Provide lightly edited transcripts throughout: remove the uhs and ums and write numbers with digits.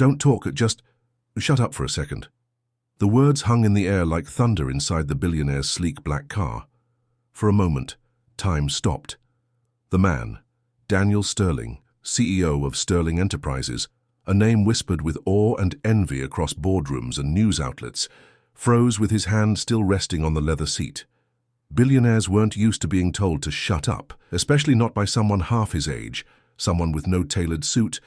Don't talk, just shut up for a second." The words hung in the air like thunder inside the billionaire's sleek black car. For a moment, time stopped. The man, Daniel Sterling, CEO of Sterling Enterprises, a name whispered with awe and envy across boardrooms and news outlets, froze with his hand still resting on the leather seat. Billionaires weren't used to being told to shut up, especially not by someone half his age, someone with no tailored suit,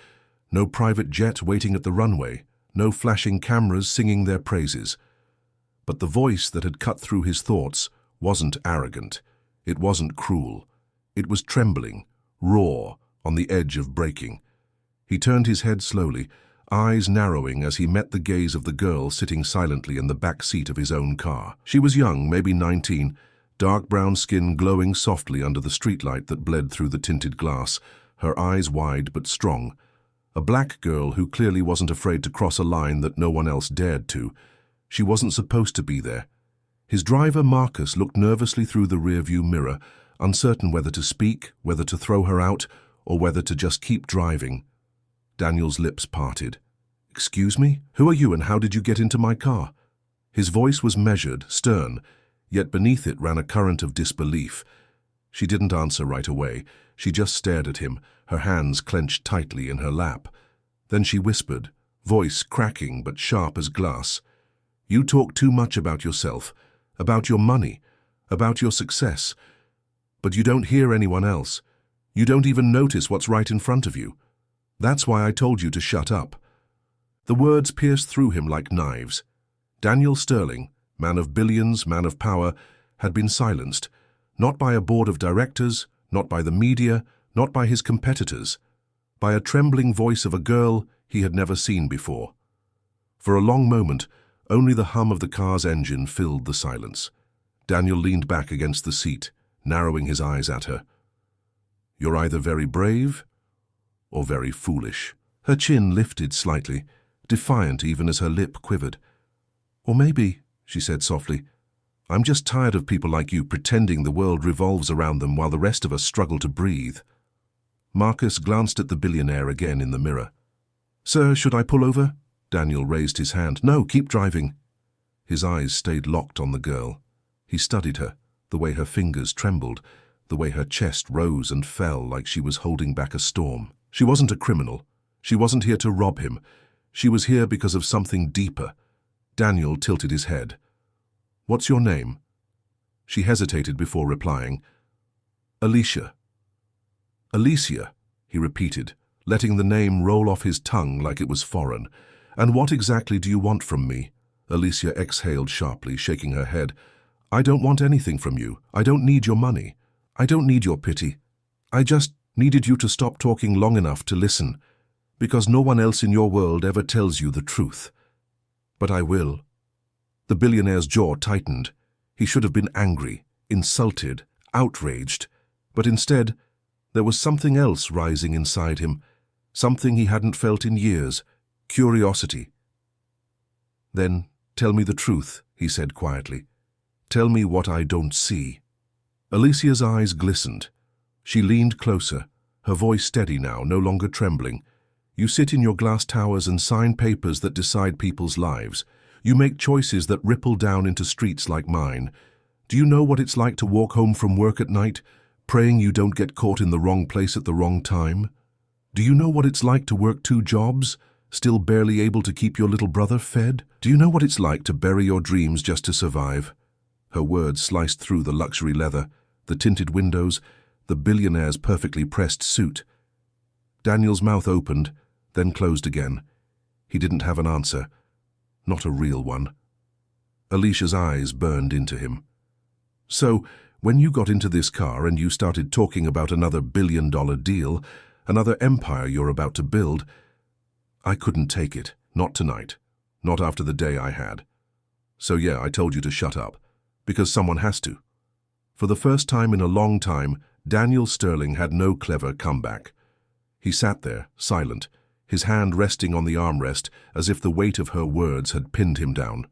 no private jet waiting at the runway, no flashing cameras singing their praises. But the voice that had cut through his thoughts wasn't arrogant. It wasn't cruel. It was trembling, raw, on the edge of breaking. He turned his head slowly, eyes narrowing as he met the gaze of the girl sitting silently in the back seat of his own car. She was young, maybe 19, dark brown skin glowing softly under the streetlight that bled through the tinted glass, her eyes wide but strong. A black girl who clearly wasn't afraid to cross a line that no one else dared to. She wasn't supposed to be there. His driver, Marcus, looked nervously through the rearview mirror, uncertain whether to speak, whether to throw her out, or whether to just keep driving. Daniel's lips parted. "Excuse me? Who are you and how did you get into my car?" His voice was measured, stern, yet beneath it ran a current of disbelief. She didn't answer right away. She just stared at him, her hands clenched tightly in her lap. Then she whispered, voice cracking but sharp as glass, "You talk too much about yourself, about your money, about your success. But you don't hear anyone else. You don't even notice what's right in front of you. That's why I told you to shut up." The words pierced through him like knives. Daniel Sterling, man of billions, man of power, had been silenced, not by a board of directors, not by the media, not by his competitors, by a trembling voice of a girl he had never seen before. For a long moment, only the hum of the car's engine filled the silence. Daniel leaned back against the seat, narrowing his eyes at her. "You're either very brave or very foolish." Her chin lifted slightly, defiant even as her lip quivered. "Or maybe," she said softly, "I'm just tired of people like you pretending the world revolves around them while the rest of us struggle to breathe." Marcus glanced at the billionaire again in the mirror. "Sir, should I pull over?" Daniel raised his hand. "No, keep driving." His eyes stayed locked on the girl. He studied her, the way her fingers trembled, the way her chest rose and fell like she was holding back a storm. She wasn't a criminal. She wasn't here to rob him. She was here because of something deeper. Daniel tilted his head. "What's your name?" She hesitated before replying. "Alicia." "Alicia," he repeated, letting the name roll off his tongue like it was foreign. "And what exactly do you want from me?" Alicia exhaled sharply, shaking her head. "I don't want anything from you. I don't need your money. I don't need your pity. I just needed you to stop talking long enough to listen, because no one else in your world ever tells you the truth. But I will." The billionaire's jaw tightened. He should have been angry, insulted, outraged, but instead, there was something else rising inside him, something he hadn't felt in years, curiosity. "Then tell me the truth," he said quietly. "Tell me what I don't see." Alicia's eyes glistened. She leaned closer, her voice steady now, no longer trembling. "You sit in your glass towers and sign papers that decide people's lives. You make choices that ripple down into streets like mine. Do you know what it's like to walk home from work at night, praying you don't get caught in the wrong place at the wrong time? Do you know what it's like to work 2 jobs, still barely able to keep your little brother fed? Do you know what it's like to bury your dreams just to survive?" Her words sliced through the luxury leather, the tinted windows, the billionaire's perfectly pressed suit. Daniel's mouth opened, then closed again. He didn't have an answer. Not a real one. Alicia's eyes burned into him. "So, when you got into this car and you started talking about another billion-dollar deal, another empire you're about to build, I couldn't take it. Not tonight. Not after the day I had. So yeah, I told you to shut up. Because someone has to." For the first time in a long time, Daniel Sterling had no clever comeback. He sat there, silent, his hand resting on the armrest as if the weight of her words had pinned him down.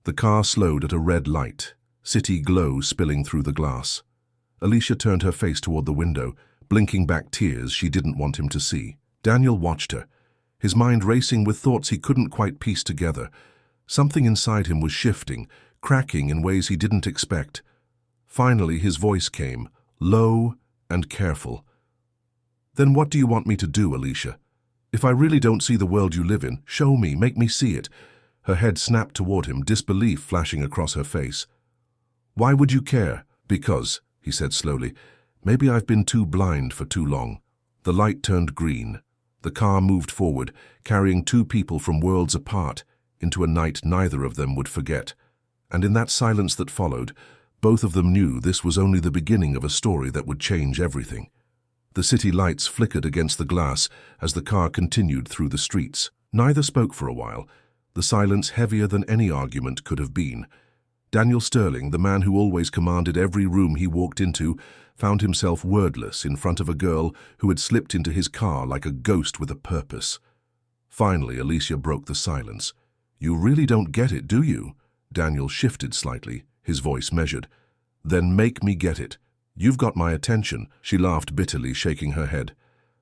The car slowed at a red light, city glow spilling through the glass. Alicia turned her face toward the window, blinking back tears she didn't want him to see. Daniel watched her, his mind racing with thoughts he couldn't quite piece together. Something inside him was shifting, cracking in ways he didn't expect. Finally, his voice came, low and careful. "Then what do you want me to do, Alicia? If I really don't see the world you live in, show me, make me see it." Her head snapped toward him, disbelief flashing across her face. "Why would you care?" "Because," he said slowly, "maybe I've been too blind for too long." The light turned green. The car moved forward, carrying two people from worlds apart into a night neither of them would forget. And in that silence that followed, both of them knew this was only the beginning of a story that would change everything. The city lights flickered against the glass as the car continued through the streets. Neither spoke for a while, the silence heavier than any argument could have been. Daniel Sterling, the man who always commanded every room he walked into, found himself wordless in front of a girl who had slipped into his car like a ghost with a purpose. Finally, Alicia broke the silence. "You really don't get it, do you?" Daniel shifted slightly, his voice measured. "Then make me get it. You've got my attention," she laughed bitterly, shaking her head.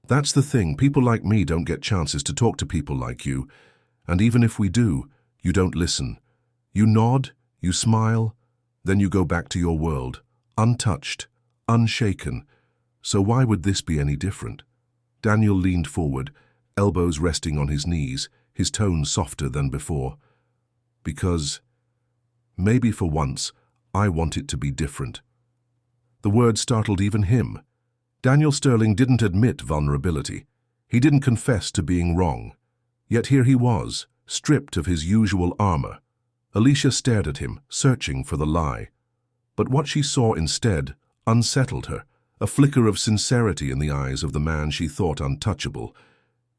"That's the thing, people like me don't get chances to talk to people like you. And even if we do, you don't listen. You nod, you smile, then you go back to your world, untouched, unshaken. So why would this be any different?" Daniel leaned forward, elbows resting on his knees, his tone softer than before. "Because maybe for once, I want it to be different." The word startled even him. Daniel Sterling didn't admit vulnerability. He didn't confess to being wrong. Yet here he was, stripped of his usual armor. Alicia stared at him, searching for the lie. But what she saw instead unsettled her, a flicker of sincerity in the eyes of the man she thought untouchable.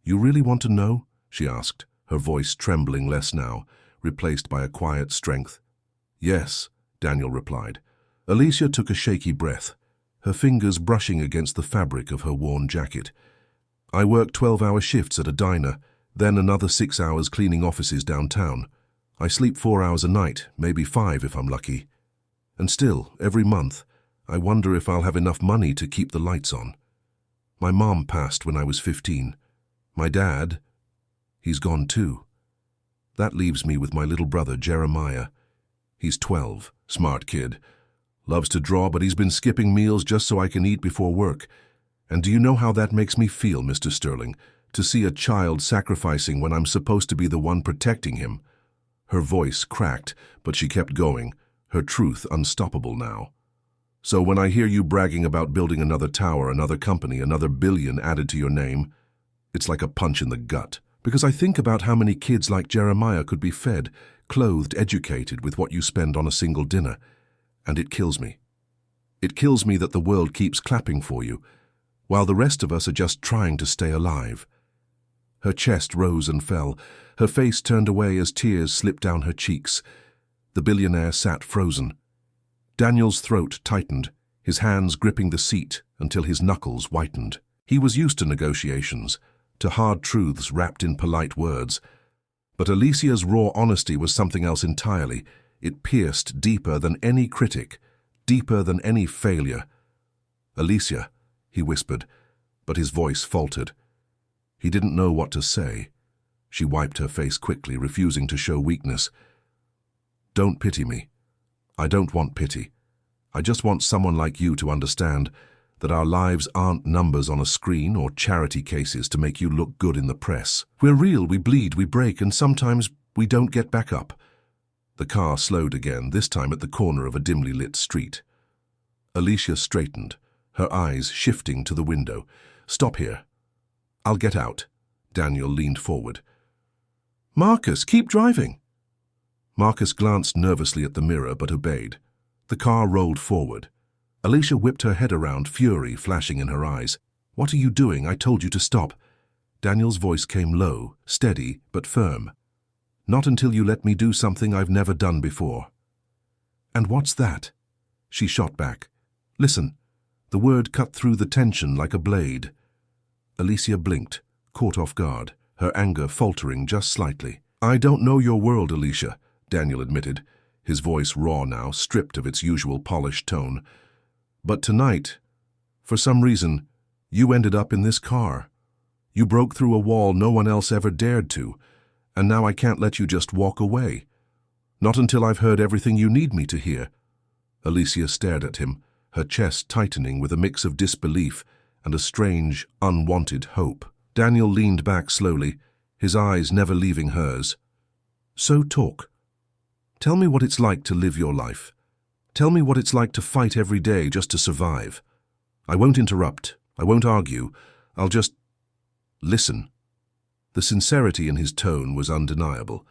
"You really want to know?" she asked, her voice trembling less now, replaced by a quiet strength. "Yes," Daniel replied. Alicia took a shaky breath, her fingers brushing against the fabric of her worn jacket. "I work 12-hour shifts at a diner, then another 6 hours cleaning offices downtown. I sleep 4 hours a night, maybe 5 if I'm lucky. And still, every month, I wonder if I'll have enough money to keep the lights on. My mom passed when I was 15. My dad, he's gone too. That leaves me with my little brother, Jeremiah. He's 12, smart kid. Loves to draw, but he's been skipping meals just so I can eat before work. And do you know how that makes me feel, Mr. Sterling, to see a child sacrificing when I'm supposed to be the one protecting him?" Her voice cracked, but she kept going, her truth unstoppable now. "So when I hear you bragging about building another tower, another company, another billion added to your name, it's like a punch in the gut. Because I think about how many kids like Jeremiah could be fed, clothed, educated with what you spend on a single dinner. And it kills me. It kills me that the world keeps clapping for you, while the rest of us are just trying to stay alive." Her chest rose and fell, her face turned away as tears slipped down her cheeks. The billionaire sat frozen. Daniel's throat tightened, his hands gripping the seat until his knuckles whitened. He was used to negotiations, to hard truths wrapped in polite words. But Alicia's raw honesty was something else entirely. It pierced deeper than any critic, deeper than any failure. "Alicia," he whispered, but his voice faltered. He didn't know what to say. She wiped her face quickly, refusing to show weakness. "Don't pity me. I don't want pity. I just want someone like you to understand that our lives aren't numbers on a screen or charity cases to make you look good in the press. We're real, we bleed, we break, and sometimes we don't get back up." The car slowed again, this time at the corner of a dimly lit street. Alicia straightened, her eyes shifting to the window. "Stop here." "I'll get out." Daniel leaned forward. "Marcus, keep driving." Marcus glanced nervously at the mirror but obeyed. The car rolled forward. Alicia whipped her head around, fury flashing in her eyes. "What are you doing? I told you to stop." Daniel's voice came low, steady but firm. "Not until you let me do something I've never done before." "And what's that?" She shot back. "Listen." The word cut through the tension like a blade. Alicia blinked, caught off guard, her anger faltering just slightly. "I don't know your world, Alicia," Daniel admitted, his voice raw now, stripped of its usual polished tone. "But tonight, for some reason, you ended up in this car. You broke through a wall no one else ever dared to, and now I can't let you just walk away. Not until I've heard everything you need me to hear." Alicia stared at him, her chest tightening with a mix of disbelief and a strange, unwanted hope. Daniel leaned back slowly, his eyes never leaving hers. "So talk. Tell me what it's like to live your life. Tell me what it's like to fight every day just to survive. I won't interrupt. I won't argue. I'll just listen." The sincerity in his tone was undeniable.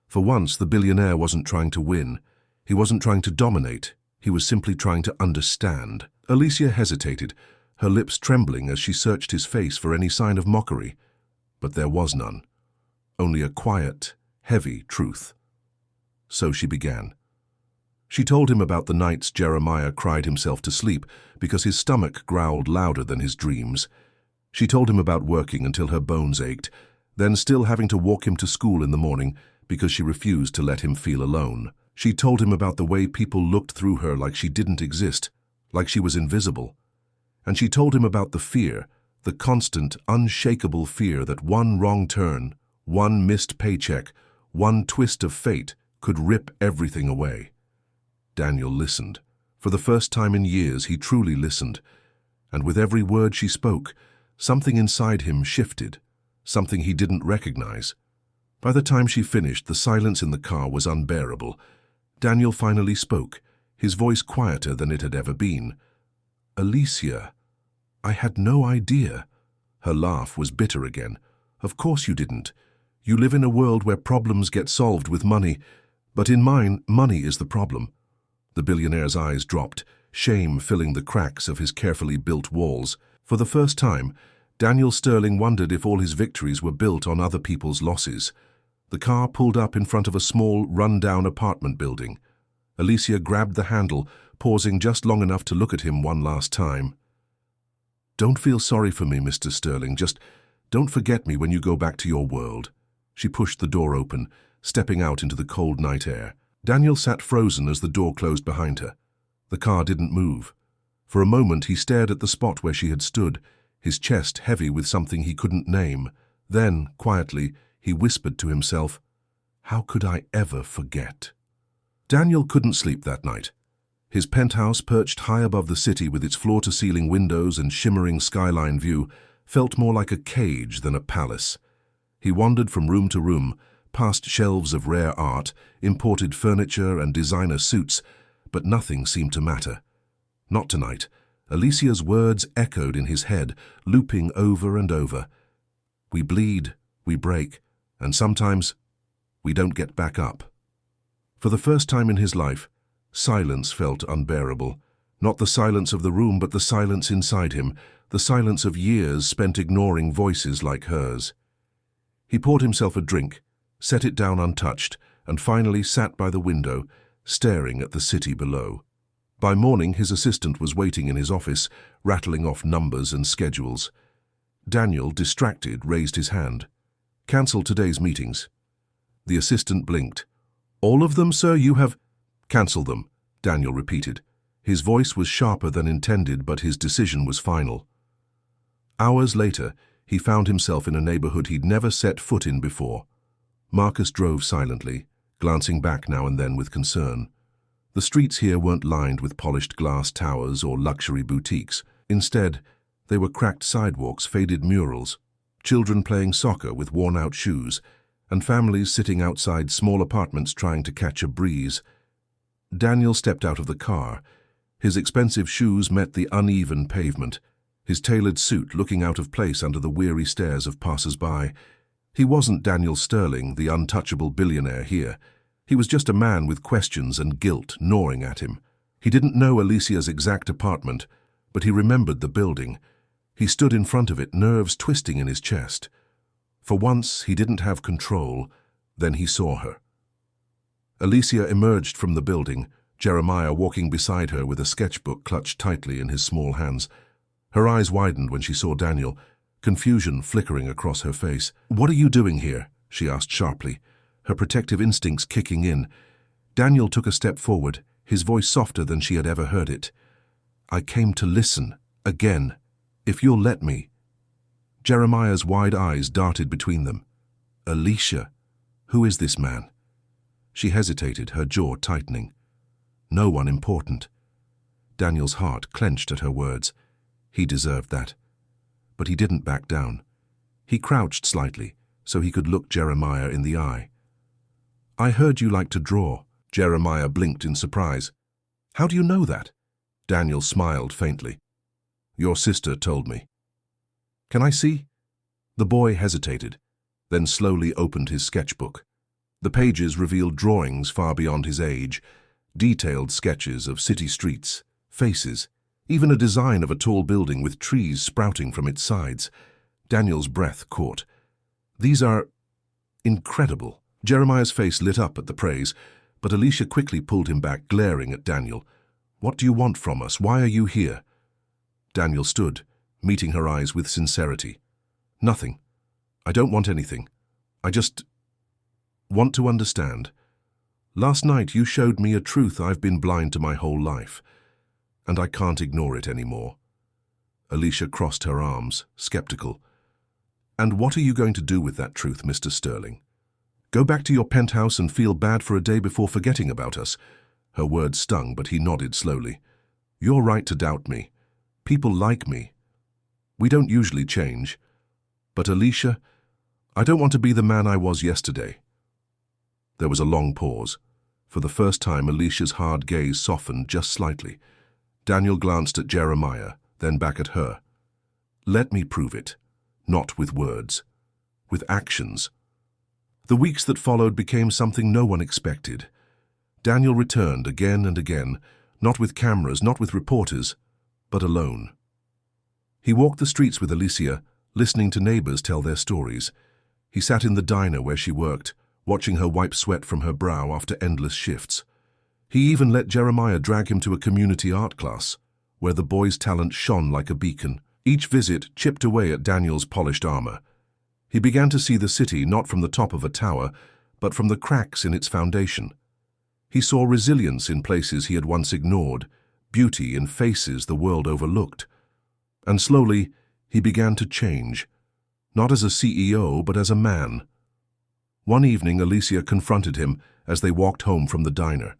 For once, the billionaire wasn't trying to win. He wasn't trying to dominate. He was simply trying to understand. Alicia hesitated, her lips trembling as she searched his face for any sign of mockery. But there was none. Only a quiet, heavy truth. So she began. She told him about the nights Jeremiah cried himself to sleep because his stomach growled louder than his dreams. She told him about working until her bones ached, then still having to walk him to school in the morning because she refused to let him feel alone. She told him about the way people looked through her like she didn't exist, like she was invisible. And she told him about the fear, the constant, unshakable fear that one wrong turn, one missed paycheck, one twist of fate could rip everything away. Daniel listened. For the first time in years, he truly listened. And with every word she spoke, something inside him shifted, something he didn't recognize. By the time she finished, the silence in the car was unbearable. Daniel finally spoke, his voice quieter than it had ever been. "Alicia, I had no idea." Her laugh was bitter again. "Of course you didn't. You live in a world where problems get solved with money, but in mine, money is the problem." The billionaire's eyes dropped, shame filling the cracks of his carefully built walls. For the first time, Daniel Sterling wondered if all his victories were built on other people's losses. The car pulled up in front of a small, run-down apartment building. Alicia grabbed the handle, pausing just long enough to look at him one last time. "Don't feel sorry for me, Mr. Sterling. Just don't forget me when you go back to your world." She pushed the door open, stepping out into the cold night air. Daniel sat frozen as the door closed behind her. The car didn't move. For a moment he stared at the spot where she had stood, his chest heavy with something he couldn't name. Then, quietly, he whispered to himself, "How could I ever forget?" Daniel couldn't sleep that night. His penthouse, perched high above the city with its floor-to-ceiling windows and shimmering skyline view, felt more like a cage than a palace. He wandered from room to room, past shelves of rare art, imported furniture and designer suits, but nothing seemed to matter. Not tonight. Alicia's words echoed in his head, looping over and over. "We bleed, we break, and sometimes we don't get back up." For the first time in his life, silence felt unbearable. Not the silence of the room, but the silence inside him, the silence of years spent ignoring voices like hers. He poured himself a drink, set it down untouched, and finally sat by the window, staring at the city below. By morning, his assistant was waiting in his office, rattling off numbers and schedules. Daniel, distracted, raised his hand. "Cancel today's meetings." The assistant blinked. "All of them, sir, you have—" "Cancel them," Daniel repeated. His voice was sharper than intended, but his decision was final. Hours later, he found himself in a neighborhood he'd never set foot in before. Marcus drove silently, glancing back now and then with concern. The streets here weren't lined with polished glass towers or luxury boutiques. Instead, they were cracked sidewalks, faded murals, children playing soccer with worn-out shoes, and families sitting outside small apartments trying to catch a breeze. Daniel stepped out of the car. His expensive shoes met the uneven pavement, his tailored suit looking out of place under the weary stares of passers-by. He wasn't Daniel Sterling, the untouchable billionaire here. He was just a man with questions and guilt gnawing at him. He didn't know Alicia's exact apartment, but he remembered the building. He stood in front of it, nerves twisting in his chest. For once, he didn't have control. Then he saw her. Alicia emerged from the building, Jeremiah walking beside her with a sketchbook clutched tightly in his small hands. Her eyes widened when she saw Daniel, confusion flickering across her face. "What are you doing here?" she asked sharply, her protective instincts kicking in. Daniel took a step forward, his voice softer than she had ever heard it. "I came to listen, again, if you'll let me." Jeremiah's wide eyes darted between them. Alicia, who is this man? She hesitated, her jaw tightening. No one important. Daniel's heart clenched at her words. He deserved that. But he didn't back down. He crouched slightly, so he could look Jeremiah in the eye. I heard you like to draw. Jeremiah blinked in surprise. How do you know that? Daniel smiled faintly. Your sister told me. Can I see? The boy hesitated, then slowly opened his sketchbook. The pages revealed drawings far beyond his age, detailed sketches of city streets, faces, even a design of a tall building with trees sprouting from its sides. Daniel's breath caught. These are incredible. Jeremiah's face lit up at the praise, but Alicia quickly pulled him back, glaring at Daniel. What do you want from us? Why are you here? Daniel stood, meeting her eyes with sincerity. Nothing. I don't want anything. I just want to understand. Last night you showed me a truth I've been blind to my whole life, and I can't ignore it anymore. Alicia crossed her arms, skeptical. And what are you going to do with that truth, Mr. Sterling? Go back to your penthouse and feel bad for a day before forgetting about us? Her words stung, but he nodded slowly. You're right to doubt me. People like me. We don't usually change. But Alicia, I don't want to be the man I was yesterday. There was a long pause. For the first time, Alicia's hard gaze softened just slightly. Daniel glanced at Jeremiah, then back at her. Let me prove it. Not with words. With actions. The weeks that followed became something no one expected. Daniel returned again and again, not with cameras, not with reporters, but alone. He walked the streets with Alicia, listening to neighbors tell their stories. He sat in the diner where she worked, watching her wipe sweat from her brow after endless shifts. He even let Jeremiah drag him to a community art class, where the boy's talent shone like a beacon. Each visit chipped away at Daniel's polished armor. He began to see the city not from the top of a tower, but from the cracks in its foundation. He saw resilience in places he had once ignored, beauty in faces the world overlooked. And slowly, he began to change, not as a CEO, but as a man. One evening, Alicia confronted him as they walked home from the diner.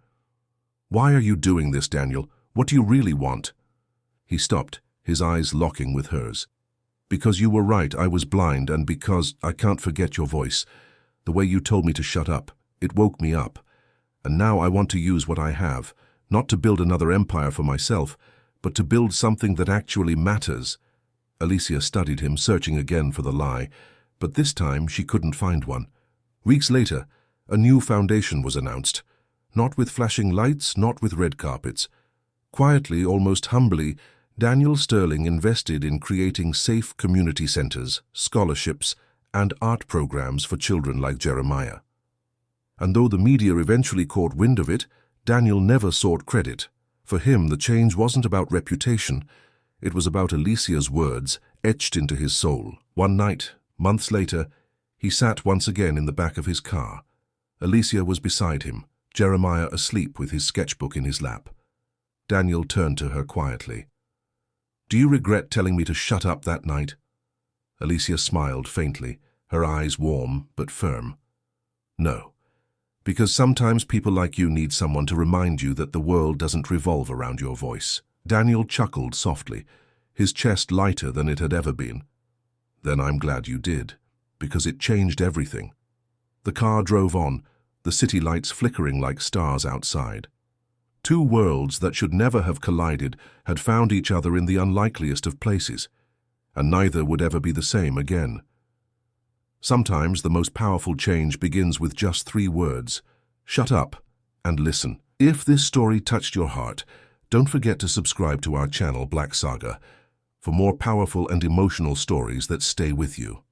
Why are you doing this, Daniel? What do you really want? He stopped, his eyes locking with hers. Because you were right, I was blind, and because I can't forget your voice. The way you told me to shut up, it woke me up. And now I want to use what I have, not to build another empire for myself, but to build something that actually matters. Alicia studied him, searching again for the lie, but this time she couldn't find one. Weeks later, a new foundation was announced. Not with flashing lights, not with red carpets. Quietly, almost humbly, Daniel Sterling invested in creating safe community centers, scholarships, and art programs for children like Jeremiah. And though the media eventually caught wind of it, Daniel never sought credit. For him, the change wasn't about reputation. It was about Alicia's words etched into his soul. One night, months later, he sat once again in the back of his car. Alicia was beside him, Jeremiah asleep with his sketchbook in his lap. Daniel turned to her quietly. Do you regret telling me to shut up that night? Alicia smiled faintly, her eyes warm but firm. No, because sometimes people like you need someone to remind you that the world doesn't revolve around your voice. Daniel chuckled softly, his chest lighter than it had ever been. Then I'm glad you did, because it changed everything. The car drove on, the city lights flickering like stars outside. Two worlds that should never have collided had found each other in the unlikeliest of places, and neither would ever be the same again. Sometimes the most powerful change begins with just 3 words: shut up and listen. If this story touched your heart, don't forget to subscribe to our channel Black Saga for more powerful and emotional stories that stay with you.